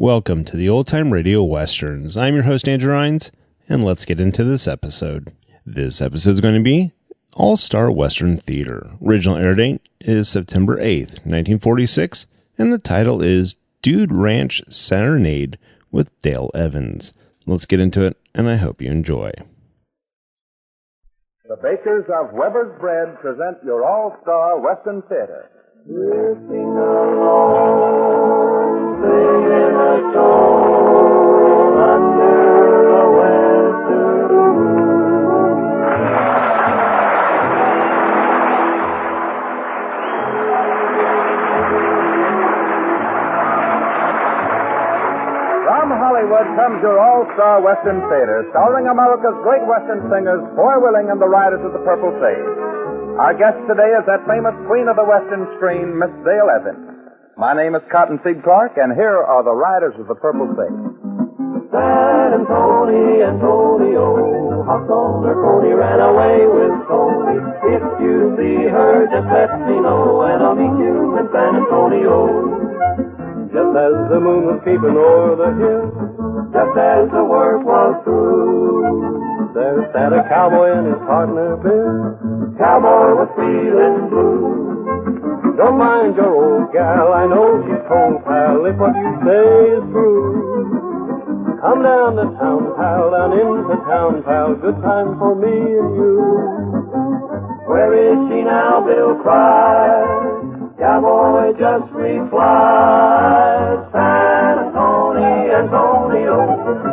Welcome to the Old Time Radio Westerns. I'm your host, Andrew Rhynes, and let's get into this episode. This episode is going to be All-Star Western Theater. Original air date is September 8th, 1946, and the title is Dude Ranch Serenade with Dale Evans. Let's get into it, and I hope you enjoy. The bakers of Weber's Bread present your All-Star Western Theater. Drifting along, singing a song under a western moon. From Hollywood comes your All-Star Western Theater, starring America's great Western singers, Foy Willing and the Riders of the Purple Sage. Our guest today is that famous queen of the Western screen, Miss Dale Evans. My name is Cottonseed Clark, and here are the Riders of the Purple Sage. San Antonio, hopped on her pony, ran away with Tony. If you see her, just let me know, and I'll meet you in San Antonio. Just as the moon was peeping o'er the hill, just as the work was through, there sat a cowboy and his partner Bill. Cowboy was feeling blue. Don't mind your old gal, I know she's cold, pal, if what you say is true. Come down to town, pal, down into town, pal, good time for me and you. Where is she now, Bill cried. Cowboy just replied, San Antonio,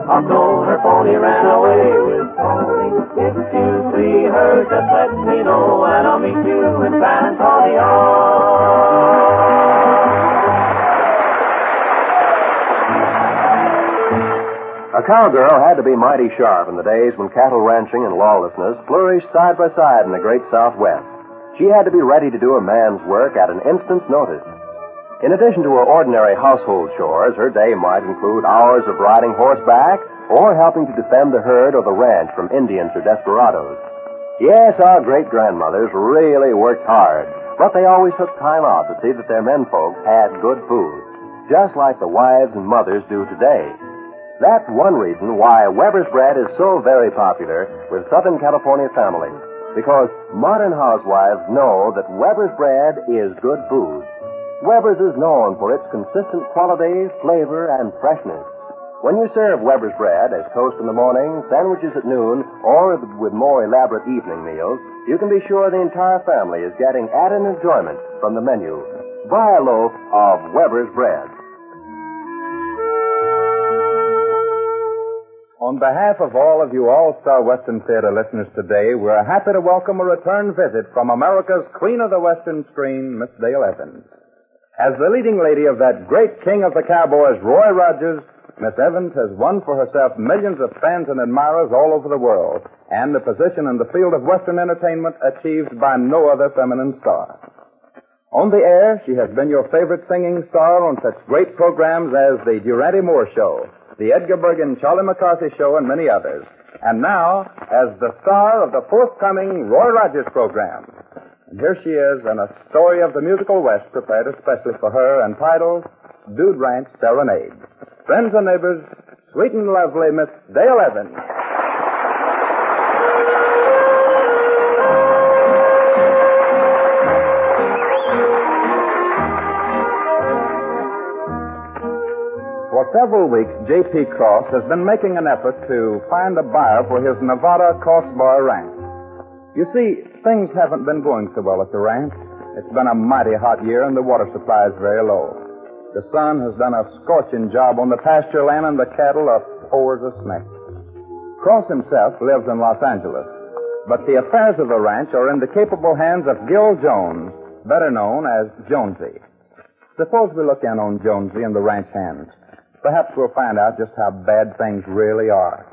hopped on her pony, ran away with Tony. If you see her, just let me know, and I'll meet you in San Antonio. A cowgirl had to be mighty sharp in the days when cattle ranching and lawlessness flourished side by side in the great Southwest. She had to be ready to do a man's work at an instant's notice. In addition to her ordinary household chores, her day might include hours of riding horseback or helping to defend the herd or the ranch from Indians or desperados. Yes, our great-grandmothers really worked hard, but they always took time out to see that their menfolk had good food, just like the wives and mothers do today. That's one reason why Weber's Bread is so very popular with Southern California families, because modern housewives know that Weber's Bread is good food. Weber's is known for its consistent quality, flavor, and freshness. When you serve Weber's Bread as toast in the morning, sandwiches at noon, or with more elaborate evening meals, you can be sure the entire family is getting added enjoyment from the menu. Buy a loaf of Weber's Bread. On behalf of all of you All-Star Western Theater listeners today, we're happy to welcome a return visit from America's Queen of the Western Screen, Miss Dale Evans. As the leading lady of that great king of the cowboys, Roy Rogers, Miss Evans has won for herself millions of fans and admirers all over the world, and a position in the field of Western entertainment achieved by no other feminine star. On the air, she has been your favorite singing star on such great programs as The Durante Moore Show, The Edgar Bergen Charlie McCarthy Show, and many others. And now, as the star of the forthcoming Roy Rogers program. And here she is in a story of the musical West prepared especially for her, entitled Dude Ranch Serenade. Friends and neighbors, sweet and lovely Miss Dale Evans. For several weeks, J.P. Cross has been making an effort to find a buyer for his Nevada Crossbar ranch. You see, things haven't been going so well at the ranch. It's been a mighty hot year and the water supply is very low. The sun has done a scorching job on the pasture land and the cattle are poor as a snake. Cross himself lives in Los Angeles, but the affairs of the ranch are in the capable hands of Gil Jones, better known as Jonesy. Suppose we look in on Jonesy and the ranch hands. Perhaps we'll find out just how bad things really are.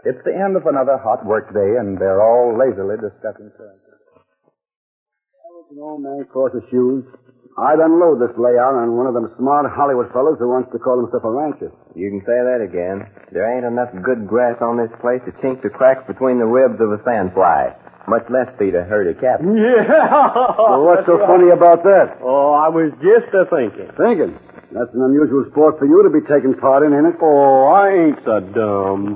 It's the end of another hot work day, and they're all lazily discussing currency. You know, man, course of shoes. I'd unload this layout on one of them smart Hollywood fellows who wants to call himself a rancher. You can say that again. There ain't enough good grass on this place to chink the cracks between the ribs of a sandfly, much less feed a herd of cattle. Yeah! Well, what's so funny about that? Oh, I was just a-thinking. Thinking? That's an unusual sport for you to be taking part in, ain't it? Oh, I ain't so dumb.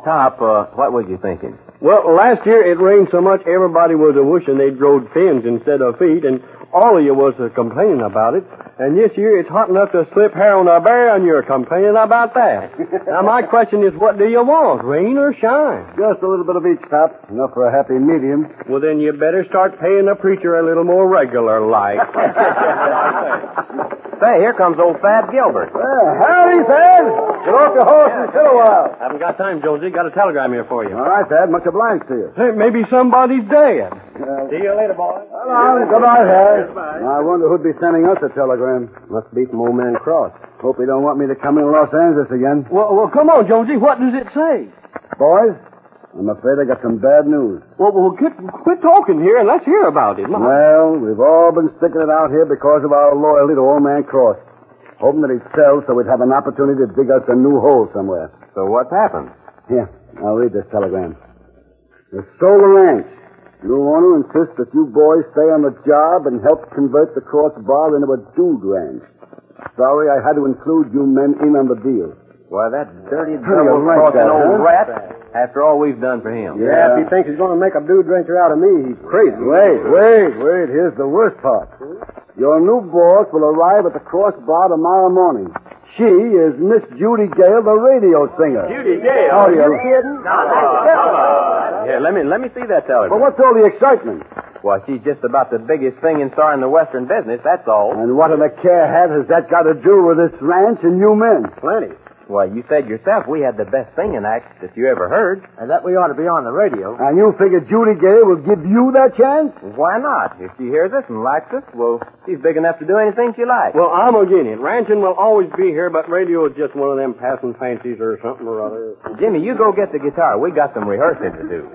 Top, what was you thinking? Well, last year it rained so much everybody was a-wishing they'd growed fins instead of feet, and all of you was complaining about it. And this year it's hot enough to slip hair on a bear, and you're complaining about that. Now, my question is, what do you want, rain or shine? Just a little bit of each, Top. Enough for a happy medium. Well, then you better start paying the preacher a little more regular like. Say, here comes old Fab Gilbert. Howdy, Thad. Get off your horse and sit a while. Haven't got time, Jonesy. Got a telegram here for you. All right, Thad. Much obliged to you. Hey, maybe somebody's dead. See you later, boys. Goodbye, Thad. I wonder who'd be sending us a telegram. Must be from old man Cross. Hope he don't want me to come in Los Angeles again. Well, come on, Jonesy. What does it say? Boys, I'm afraid I got some bad news. Well, quit talking here and let's hear about it. Well, we've all been sticking it out here because of our loyalty to old man Cross. Hoping that he'd sell so we'd have an opportunity to dig us a new hole somewhere. So what's happened? Here, I'll read this telegram. They sold the ranch. You want to insist that you boys stay on the job and help convert the Cross Bar into a dude ranch. Sorry I had to include you men in on the deal. Why, that dirty, double-crossing old rat. After all we've done for him. Yeah, if he thinks he's going to make a dude drinker out of me, he's crazy. Wait. Here's the worst part. Your new boss will arrive at the Cross Bar tomorrow morning. She is Miss Judy Gale, the radio singer. Judy Gale? Oh, you kidding? Here, let me see that telegram. Well, what's all the excitement? Well, she's just about the biggest singing star in the Western business, that's all. And what in the care hat has that got to do with this ranch and you men? Plenty. Well, you said yourself we had the best singing act that you ever heard. And that we ought to be on the radio. And you figure Judy Gale will give you that chance? Why not? If she hears us and likes us, well, she's big enough to do anything she likes. Well, I'm again it. Ranching will always be here, but radio is just one of them passing fancies or something or other. Jimmy, you go get the guitar. We got some rehearsing to do.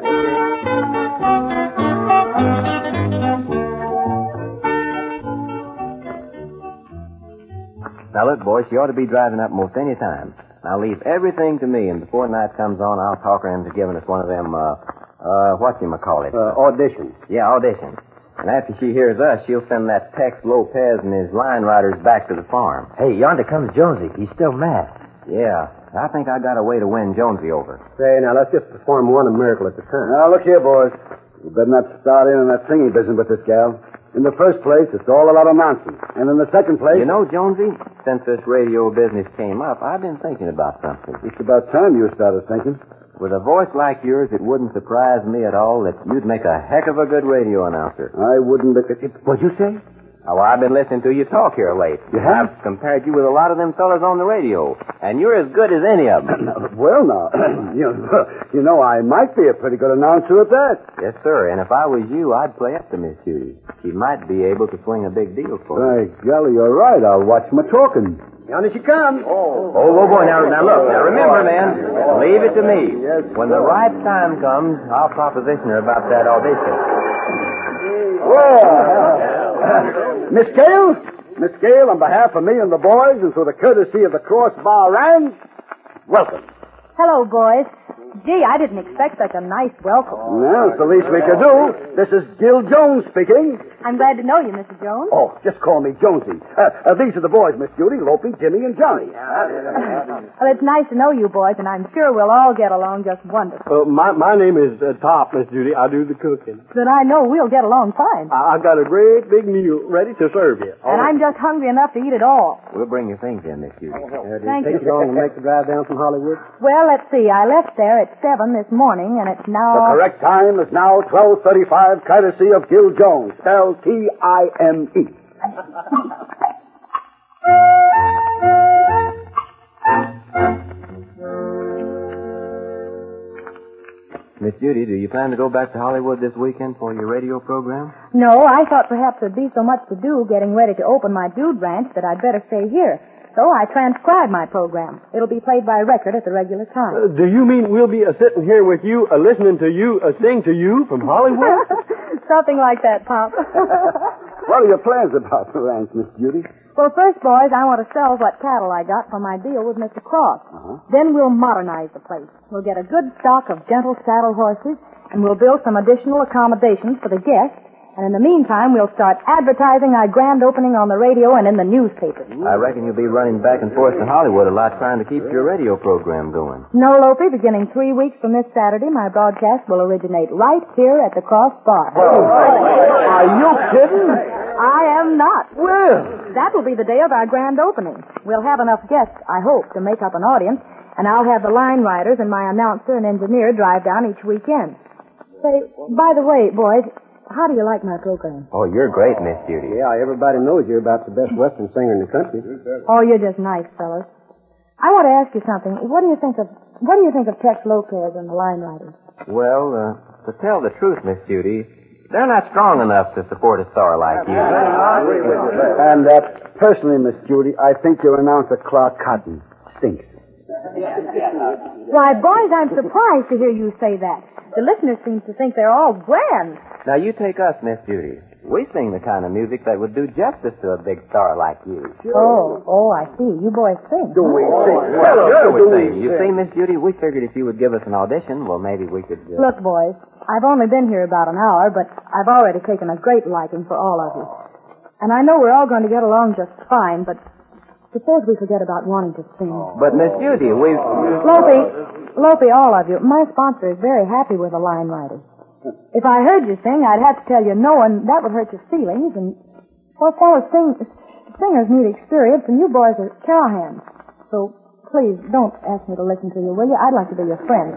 Now, look, boys, she ought to be driving up most any time. Now, leave everything to me, and before night comes on, I'll talk her into giving us one of them, whatchamacallit? Auditions. Yeah, auditions. And after she hears us, she'll send that Tex Lopez and his line riders back to the farm. Hey, yonder comes Jonesy. He's still mad. Yeah, I think I got a way to win Jonesy over. Say, now, let's just perform one miracle at a time. Now, look here, boys. You better not start in on that singing business with this gal. In the first place, it's all a lot of nonsense. And in the second place... You know, Jonesy, since this radio business came up, I've been thinking about something. It's about time you started thinking. With a voice like yours, it wouldn't surprise me at all that you'd make a heck of a good radio announcer. I wouldn't look at it. What'd you say? Oh, I've been listening to you talk here late. You have? I've compared you with a lot of them fellas on the radio, and you're as good as any of them. Well, now, you know, I might be a pretty good announcer at that. Yes, sir, and if I was you, I'd play up to Miss Judy. She might be able to swing a big deal for you. By golly, you're right. I'll watch my talking. Yonder she comes. Oh, boy, now look. Now, remember, man, leave it to me. Yes. When the right time comes, I'll proposition her about that audition. Well, Miss Gale, on behalf of me and the boys, and through the courtesy of the Cross Bar Ranch, welcome. Hello, boys. Gee, I didn't expect such a nice welcome. Well, it's the least we could do. This is Gil Jones speaking. I'm glad to know you, Mr. Jones. Oh, just call me Jonesy. These are the boys, Miss Judy, Lopey, Jimmy, and Johnny. Well, it's nice to know you boys, and I'm sure we'll all get along just wonderful. My name is Top, Miss Judy. I do the cooking. Then I know we'll get along fine. I got a great big meal ready to serve you. And I'm just hungry enough to eat it all. We'll bring your things in, Miss Judy. Thank you. Take you long to make the drive down from Hollywood? Well, let's see. I left there at 7 this morning, and it's now... The correct time is now 12:35, courtesy of Gil Jones, spelled T-I-M-E. Miss Judy, do you plan to go back to Hollywood this weekend for your radio program? No, I thought perhaps there'd be so much to do getting ready to open my dude ranch that I'd better stay here. So I transcribed my program. It'll be played by record at the regular time. Do you mean we'll be sitting here with you, listening to you, sing to you from Hollywood? Something like that, Pop. What are your plans about the ranch, Miss Judy? Well, first, boys, I want to sell what cattle I got from my deal with Mr. Cross. Then we'll modernize the place. We'll get a good stock of gentle saddle horses, and we'll build some additional accommodations for the guests, And in the meantime, we'll start advertising our grand opening on the radio and in the newspapers. I reckon you'll be running back and forth to Hollywood a lot trying to keep your radio program going. No, Lope, beginning 3 weeks from this Saturday, my broadcast will originate right here at the Cross Bar. Are you kidding? I am not. Well, That will be the day of our grand opening. We'll have enough guests, I hope, to make up an audience, and I'll have the line riders and my announcer and engineer drive down each weekend. Say, by the way, boys, how do you like my program? Oh, you're great, Miss Judy. yeah, everybody knows you're about the best Western singer in the country. Oh, you're just nice, fellas. I want to ask you something. What do you think of Tex Lopez and the line riders? Well, to tell the truth, Miss Judy, they're not strong enough to support a star like you. And personally, Miss Judy, I think your announcer, Clark Cotton, stinks. Why, boys, I'm surprised to hear you say that. The listeners seem to think they're all grand. Now, you take us, Miss Judy. We sing the kind of music that would do justice to a big star like you. Oh, I see. You boys sing. Do we sing? Well, sure we sing. You see, Miss Judy, we figured if you would give us an audition, well, maybe we could... Look, boys, I've only been here about an hour, but I've already taken a great liking for all of you. And I know we're all going to get along just fine, but suppose we forget about wanting to sing. But, Miss Judy, we've... Lope, all of you, my sponsor is very happy with the line riders. If I heard you sing, I'd have to tell you no, and that would hurt your feelings. And, well, fellas, singers need experience, and you boys are cowhands. So, please, don't ask me to listen to you, will you? I'd like to be your friend.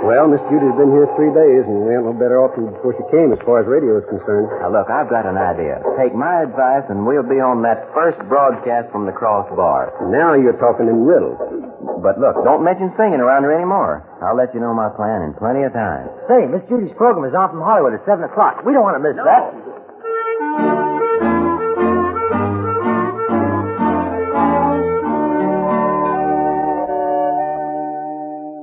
Well, Miss Judy's been here 3 days, and we ain't no better off than before she came as far as radio is concerned. Now, look, I've got an idea. Take my advice, and we'll be on that first broadcast from the Cross Bar. Now you're talking in riddles. But look, don't mention singing around her anymore. I'll let you know my plan in plenty of time. Say, Miss Judy's program is on from Hollywood at 7 o'clock. We don't want to miss that.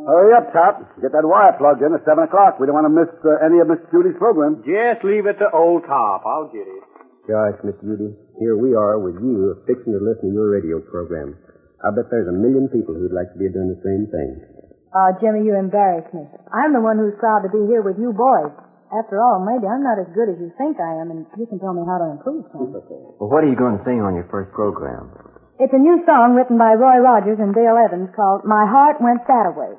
Hurry up, Top. Get that wire plugged in at 7 o'clock. We don't want to miss any of Miss Judy's program. Just leave it to old Top. I'll get it. Gosh, Miss Judy, here we are with you fixing to listen to your radio program. I bet there's a million people who'd like to be doing the same thing. Jimmy, you embarrass me. I'm the one who's proud to be here with you boys. After all, maybe I'm not as good as you think I am, and you can tell me how to improve things. Well, what are you going to sing on your first program? It's a new song written by Roy Rogers and Dale Evans called My Heart Went That-A-Way.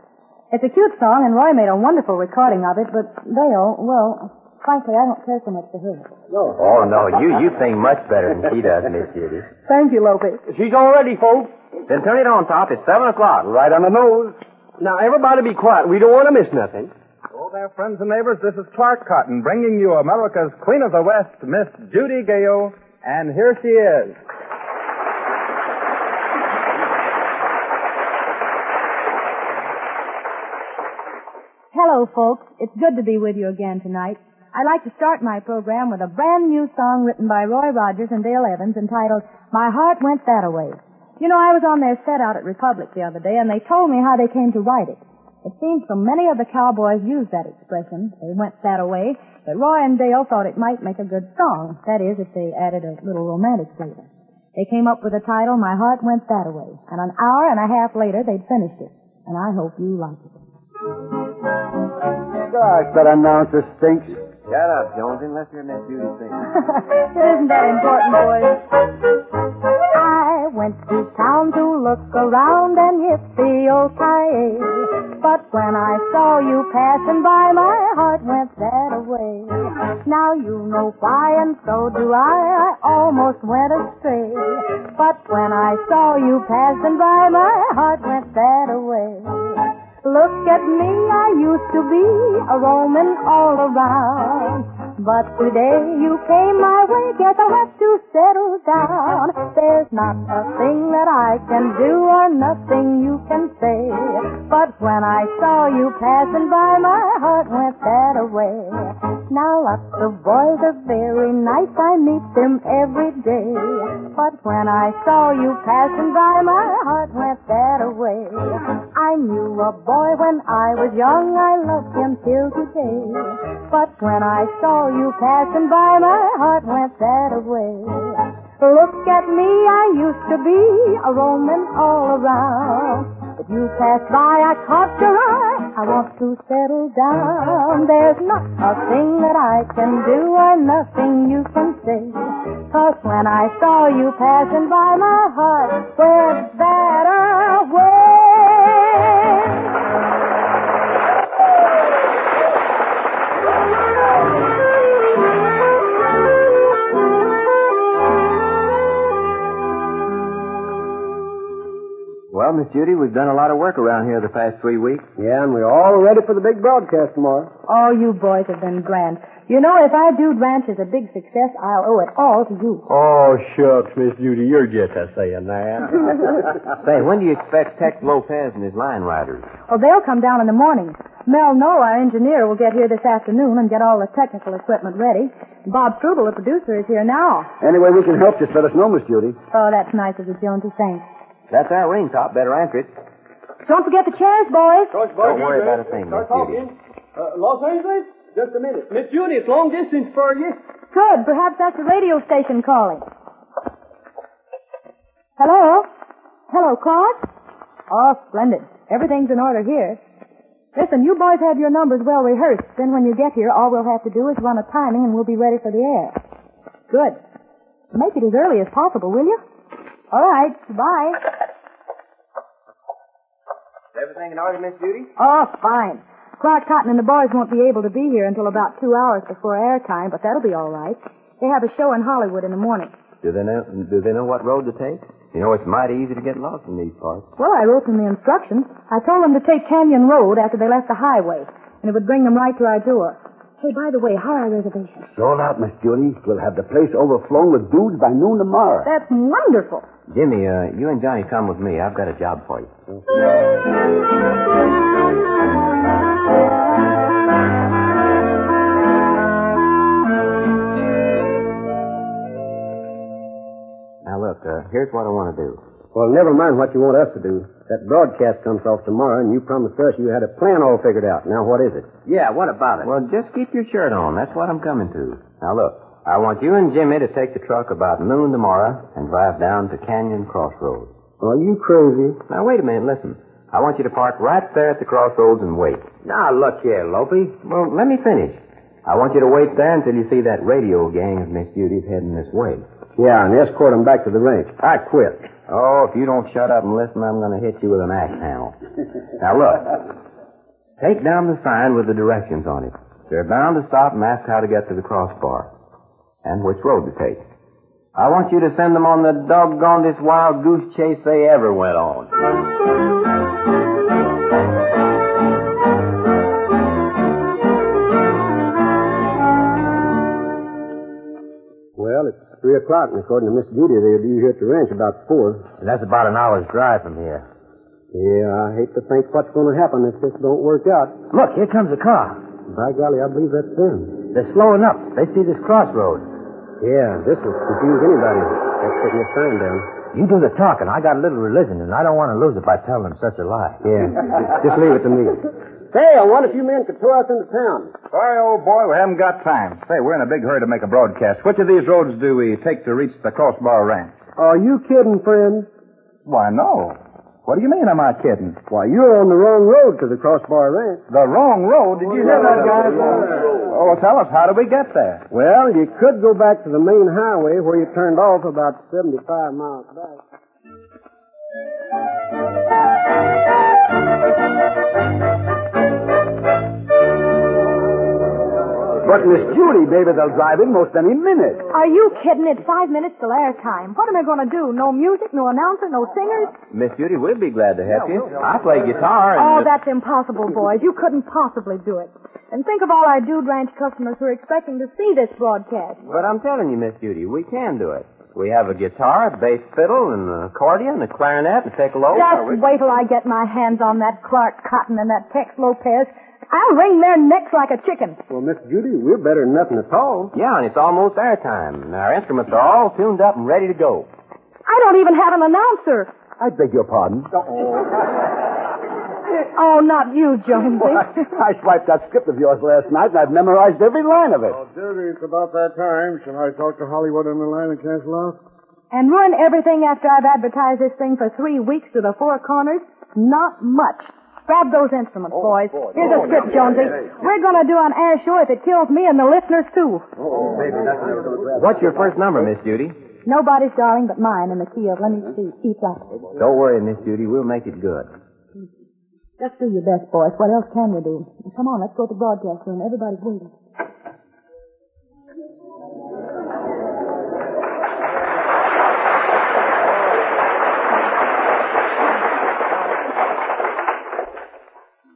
It's a cute song, and Roy made a wonderful recording of it, but Dale, well, frankly, I don't care so much for her. Oh, no, you sing much better than she does, Miss Judy. Thank you, Lope. She's all ready, folks. Then turn it on, Top. It's 7 o'clock. Right on the nose. Now, everybody be quiet. We don't want to miss nothing. Hello there, friends and neighbors. This is Clark Cotton bringing you America's Queen of the West, Miss Judy Gale, and here she is. Hello, folks. It's good to be with you again tonight. I'd like to start my program with a brand new song written by Roy Rogers and Dale Evans entitled My Heart Went That-A-Way. You know, I was on their set out at Republic the other day, and they told me how they came to write it. It seems so many of the cowboys use that expression, they went that-a-way, that Roy and Dale thought it might make a good song. That is, if they added a little romantic flavor. They came up with the title, My Heart Went That-A-Way, and an hour and a half later, they'd finished it. And I hope you like it. Gosh, that announcer stinks. Shut up, Jonesy, and let's hear Miss Judy sing. Isn't that important, boys? I went to town to look around and yippee-o-ki-yay. But when I saw you passing by, my heart went that-a-way. Now you know why, and so do I almost went astray. But when I saw you passing by, my heart went that-a-way. Look at me, I used to be a roaming all around. But today you came my way, guess I'll have to settle down. There's not a thing that I can do or nothing you can say. But when I saw you passing by, my heart went that-a-way. Now lots of boys are very nice, I meet them every day. But when I saw you passing by, my heart went that-a-way. I knew a boy when I was young, I loved him till today. But when I saw you passing by, my heart went that-a-way. Look at me, I used to be a roaming all around. But you passed by, I caught your eye. I want to settle down. There's not a thing that I can do or nothing you can say. 'Cause when I saw you passing by, my heart went that away. Well, Miss Judy, we've done a lot of work around here the past 3 weeks. Yeah, and we're all ready for the big broadcast tomorrow. Oh, you boys have been grand. You know, if our Dude Ranch is a big success, I'll owe it all to you. Oh, shucks, Miss Judy, you're just a saying that. Say, when do you expect Tex Lopez and his line riders? Well, they'll come down in the morning. Mel Knoll, our engineer, will get here this afternoon and get all the technical equipment ready. Bob Struble, the producer, is here now. Any way we can help, just let us know, Miss Judy. Oh, that's nice of you, Jonesy. Thanks. That's our ring top. Better anchor it. Don't forget the chairs, boys. Don't worry about a thing, Miss Judy. Los Angeles? Just a minute. Miss Judy, it's long distance for you. Good. Perhaps that's the radio station calling. Hello? Hello, Clark? Oh, splendid. Everything's in order here. Listen, you boys have your numbers well rehearsed. Then when you get here, all we'll have to do is run a timing and we'll be ready for the air. Good. Make it as early as possible, will you? All right. Bye. Is everything in order, Miss Judy? Oh, fine. Clark Cotton and the boys won't be able to be here until about 2 hours before airtime, but that'll be all right. They have a show in Hollywood in the morning. Do they know what road to take? You know, it's mighty easy to get lost in these parts. Well, I wrote them the instructions. I told them to take Canyon Road after they left the highway, and it would bring them right to our door. Hey, by the way, how are our reservations? Sold out, Miss Judy. We'll have the place overflowing with dudes by noon tomorrow. That's wonderful. Jimmy, you and Johnny come with me. I've got a job for you. Now, look, here's what I want to do. Well, never mind what you want us to do. That broadcast comes off tomorrow, and you promised us you had a plan all figured out. Now, what is it? Yeah, what about it? Well, just keep your shirt on. That's what I'm coming to. Now, look, I want you and Jimmy to take the truck about noon tomorrow and drive down to Canyon Crossroads. Are you crazy? Now, wait a minute, listen. I want you to park right there at the crossroads and wait. Now, look here, Lopey. Well, let me finish. I want you to wait there until you see that radio gang of Miss Judy's heading this way. Yeah, and escort them back to the ranch. I quit. Oh, if you don't shut up and listen, I'm going to hit you with an axe handle. Now, look. Take down the sign with the directions on it. They're bound to stop and ask how to get to the crossbar and which road to take. I want you to send them on the doggonedest wild goose chase they ever went on. Well, it's 3 o'clock, and according to Miss Judy, they'll be here at the ranch about 4. And that's about an hour's drive from here. Yeah, I hate to think what's going to happen if this don't work out. Look, here comes a car. By golly, I believe that's them. They're slowing up. They see this crossroad. Yeah, this will confuse anybody. That's putting a sign down. You do the talking. I got a little religion, and I don't want to lose it by telling them such a lie. Yeah, just leave it to me. Say, I wonder if you men could tow us into town. Sorry, old boy, we haven't got time. Say, we're in a big hurry to make a broadcast. Which of these roads do we take to reach the Crossbar Ranch? Are you kidding, friend? Why, no. What do you mean, am I kidding? Why, you're on the wrong road to the Crossbar Ranch. The wrong road? Did you hear that, guys? Oh, well, tell us, how do we get there? Well, you could go back to the main highway where you turned off about 75 miles back. But, Miss Judy, maybe they'll drive in most any minute. Are you kidding? It's 5 minutes till airtime. What am I going to do? No music, no announcer, no singers? Miss Judy, we'll be glad to help you. I play guitar. Oh, that's impossible, boys. You couldn't possibly do it. And think of all our Dude Ranch customers who are expecting to see this broadcast. But I'm telling you, Miss Judy, we can do it. We have a guitar, a bass fiddle, and an accordion, a clarinet, and a piccolo. Just wait till I get my hands on that Clark Cotton and that Tex Lopez. I'll wring their necks like a chicken. Well, Miss Judy, we're better than nothing at all. Yeah, and it's almost airtime. And our instruments are all tuned up and ready to go. I don't even have an announcer. I beg your pardon. Oh, not you, Jonesy. I swiped that script of yours last night, and I've memorized every line of it. Judy, it's about that time. Shall I talk to Hollywood on the line and cancel out? And ruin everything after I've advertised this thing for 3 weeks to the four corners? Not much. Grab those instruments, boys. Here's a script, Jonesy. We're going to do an air show if it kills me and the listeners, too. What's your first number, Miss Judy? Nobody's darling but mine in the key of, let me see, E flat. Don't worry, Miss Judy. We'll make it good. Just do your best, boys. What else can we do? Come on, let's go to the broadcast room. Everybody's waiting.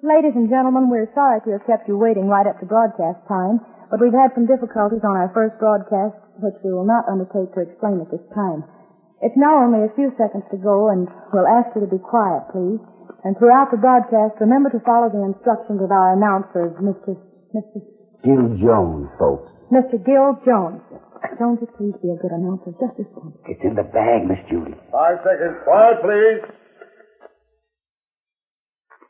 Ladies and gentlemen, we're sorry to have kept you waiting right up to broadcast time, but we've had some difficulties on our first broadcast, which we will not undertake to explain at this time. It's now only a few seconds to go, and we'll ask you to be quiet, please. And throughout the broadcast, remember to follow the instructions of our announcer, Mr. Gil Jones, folks. Mr. Gil Jones. Jonesy, please be a good announcer. Just this one. It's in the bag, Miss Judy. 5 seconds. Quiet, please.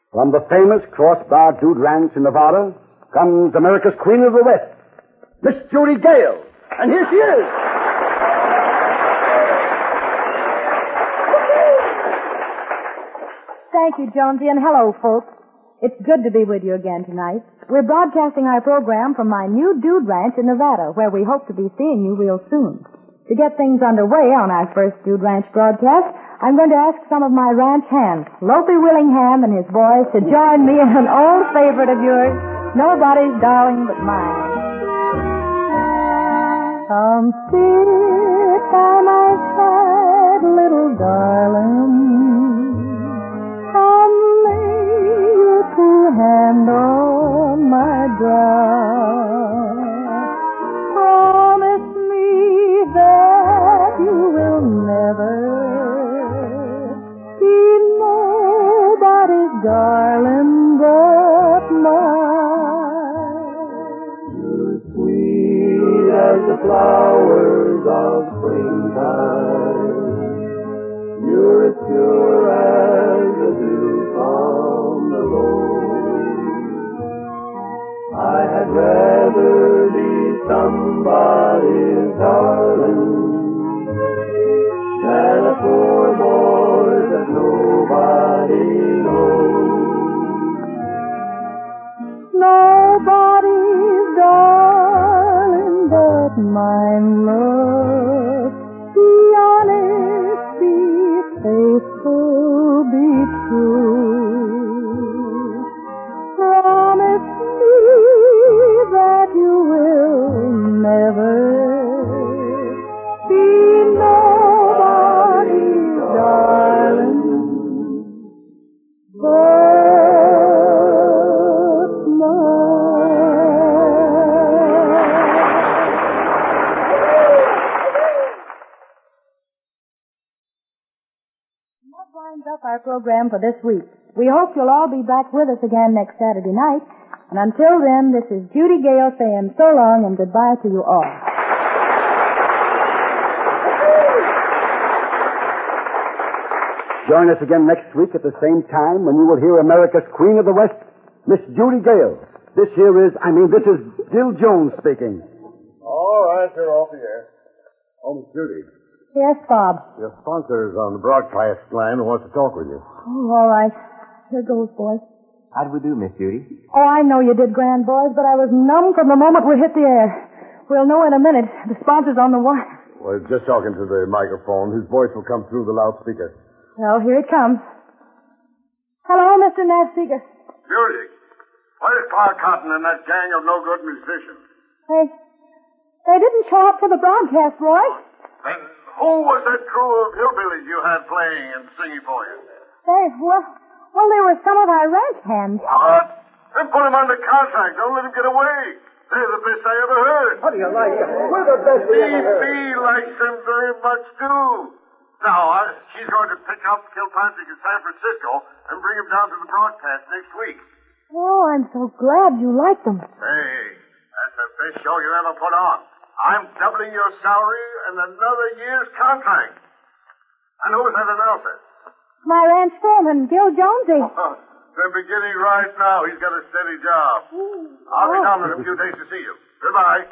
From the famous Crossbar Dude Ranch in Nevada comes America's Queen of the West, Miss Judy Gale. And here she is. Thank you, Jonesy, and hello, folks. It's good to be with you again tonight. We're broadcasting our program from my new Dude Ranch in Nevada, where we hope to be seeing you real soon. To get things underway on our first Dude Ranch broadcast, I'm going to ask some of my ranch hands, Loopy Willingham and his boys, to join me in an old favorite of yours, Nobody's Darling But Mine. Come sit by my side, little darling. Come lay your cool hand on my brow. Promise me that you will never darling but mine. You're sweet as the flowers of springtime. You're as pure as the dew from the rose. I had rather be somebody's darling than a poor boy that nobody knows. Nobody's darling but mine, love. Be honest, be faithful, be true. Promise me that you will never be nobody's darling but up our program for this week. We hope you'll all be back with us again next Saturday night. And until then, this is Judy Gale saying so long and goodbye to you all. Join us again next week at the same time when you will hear America's Queen of the West, Miss Judy Gale. This is Gil Jones speaking. All right, you're off the air. Oh, Miss Judy. Yes, Bob. Your sponsor's on the broadcast line and wants to talk with you. Oh, all right. Here goes, boys. How did we do, Miss Judy? Oh, I know you did grand, boys, but I was numb from the moment we hit the air. We'll know in a minute. The sponsor's on the wire. Well, just talking to the microphone. His voice will come through the loudspeaker. Well, here it comes. Hello, Mr. Loudspeaker. Judy, where's Clark Cotton and that gang of no-good musicians? They didn't show up for the broadcast, Roy. Then who was that crew of hillbillies you had playing and singing for you? Well, they were some of our ranch hands. What? Then put them under contract. Don't let them get away. They're the best I ever heard. How do you like it? We're the best we ever heard. BP likes them very much, too. Now, she's going to pick up Kilpatrick in San Francisco and bring him down to the broadcast next week. Oh, I'm so glad you like them. Hey, that's the best show you ever put on. I'm doubling your salary and another year's contract. And who's that announcer? My ranch foreman, Gil Jonesy. They're beginning right now. He's got a steady job. I'll be down in a few days to see you. Goodbye.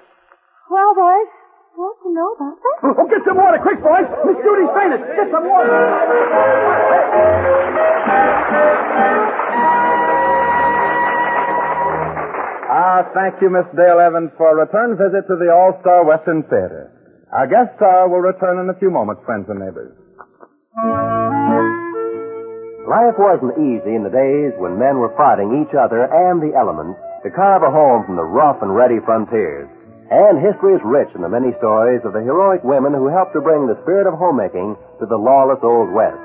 Well, boys, want to know about that. Oh, get some water, quick, boys. Miss Judy's fainted. Get some water. Thank you, Miss Dale Evans, for a return visit to the All-Star Western Theater. Our guest star will return in a few moments, friends and neighbors. Life wasn't easy in the days when men were fighting each other and the elements to carve a home from the rough and ready frontiers. And history is rich in the many stories of the heroic women who helped to bring the spirit of homemaking to the lawless Old West.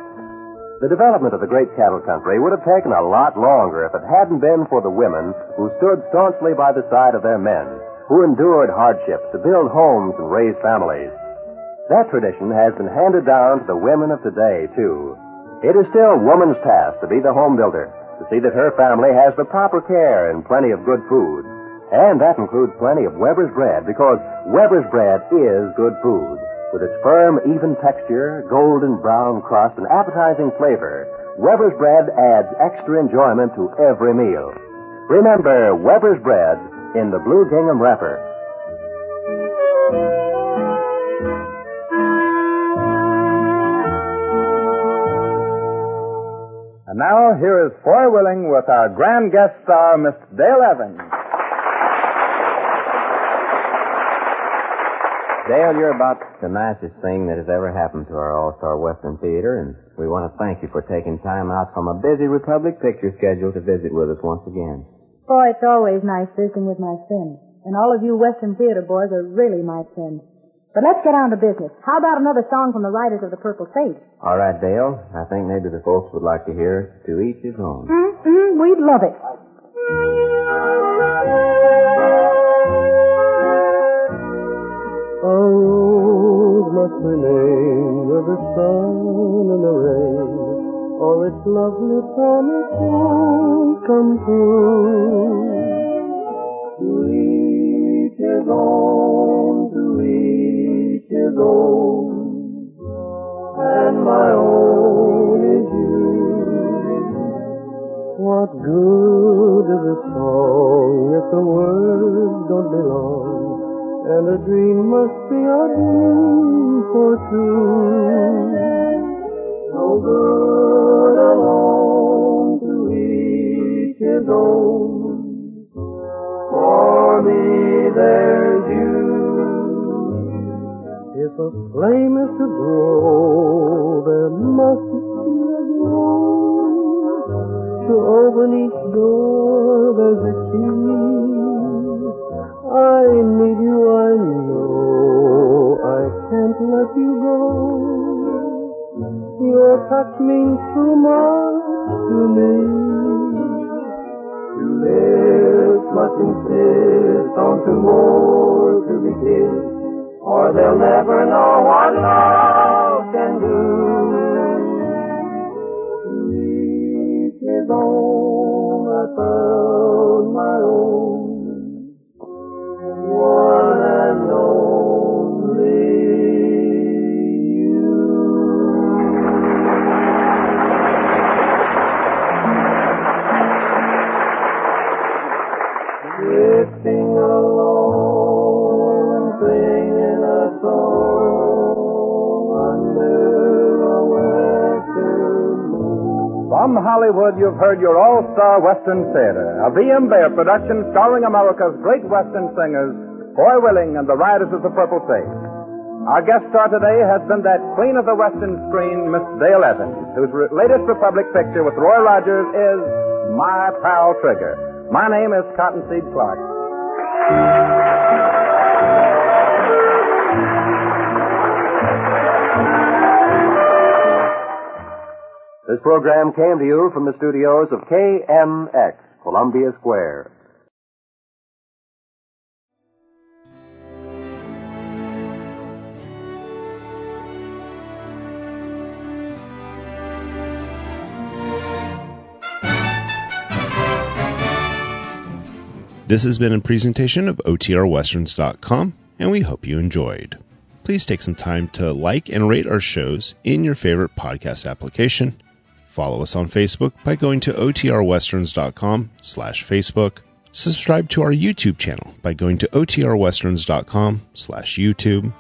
The development of the great cattle country would have taken a lot longer if it hadn't been for the women who stood staunchly by the side of their men, who endured hardships to build homes and raise families. That tradition has been handed down to the women of today, too. It is still woman's task to be the home builder, to see that her family has the proper care and plenty of good food. And that includes plenty of Weber's bread, because Weber's bread is good food. With its firm, even texture, golden brown crust, and appetizing flavor, Weber's bread adds extra enjoyment to every meal. Remember Weber's bread in the blue gingham wrapper. And now, here is Foy Willing with our grand guest star, Miss Dale Evans. Dale, you're about the nicest thing that has ever happened to our All-Star Western Theater, and we want to thank you for taking time out from a busy Republic picture schedule to visit with us once again. Boy, it's always nice visiting with my friends. And all of you Western Theater boys are really my friends. But let's get on to business. How about another song from the Riders of the Purple Sage? All right, Dale. I think maybe the folks would like to hear To Each His Own. We'd love it. A rose must remain with the sun and the rain, or its lovely promise won't come true. To each his own, to each his own, and my own is you. What good is a song if the words don't belong? And a dream must be a dream for two. No good alone, to each his own. For me there's you. If a flame is to grow, there must be a glow. To open each door, there's a key. I need you, I know, I can't let you go. Your touch means too much to me. To live must insist on two more to be kissed, or they'll never know what love can do. To each his own, I found my own. One and only you. Drifting along, singing a song under a western moon. From Hollywood, you've heard your All-Star Western Theater, a V.M. Bear production starring America's great Western singers, Foy Willing and the Riders of the Purple Sage. Our guest star today has been that queen of the Western screen, Miss Dale Evans, whose latest Republic picture with Roy Rogers is My Pal Trigger. My name is Cottonseed Clark. This program came to you from the studios of KMX, Columbia Square. This has been a presentation of OTRWesterns.com, and we hope you enjoyed. Please take some time to like and rate our shows in your favorite podcast application. Follow us on Facebook by going to OTRWesterns.com/Facebook. Subscribe to our YouTube channel by going to otrwesterns.com/YouTube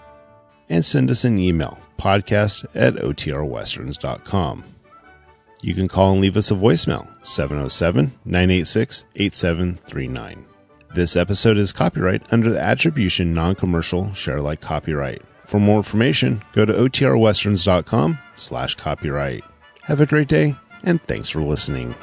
and send us an email, podcast@otrwesterns.com. You can call and leave us a voicemail, 707-986-8739. This episode is copyright under the Attribution Non-Commercial Share Alike Copyright. For more information, go to otrwesterns.com/copyright. Have a great day, and thanks for listening.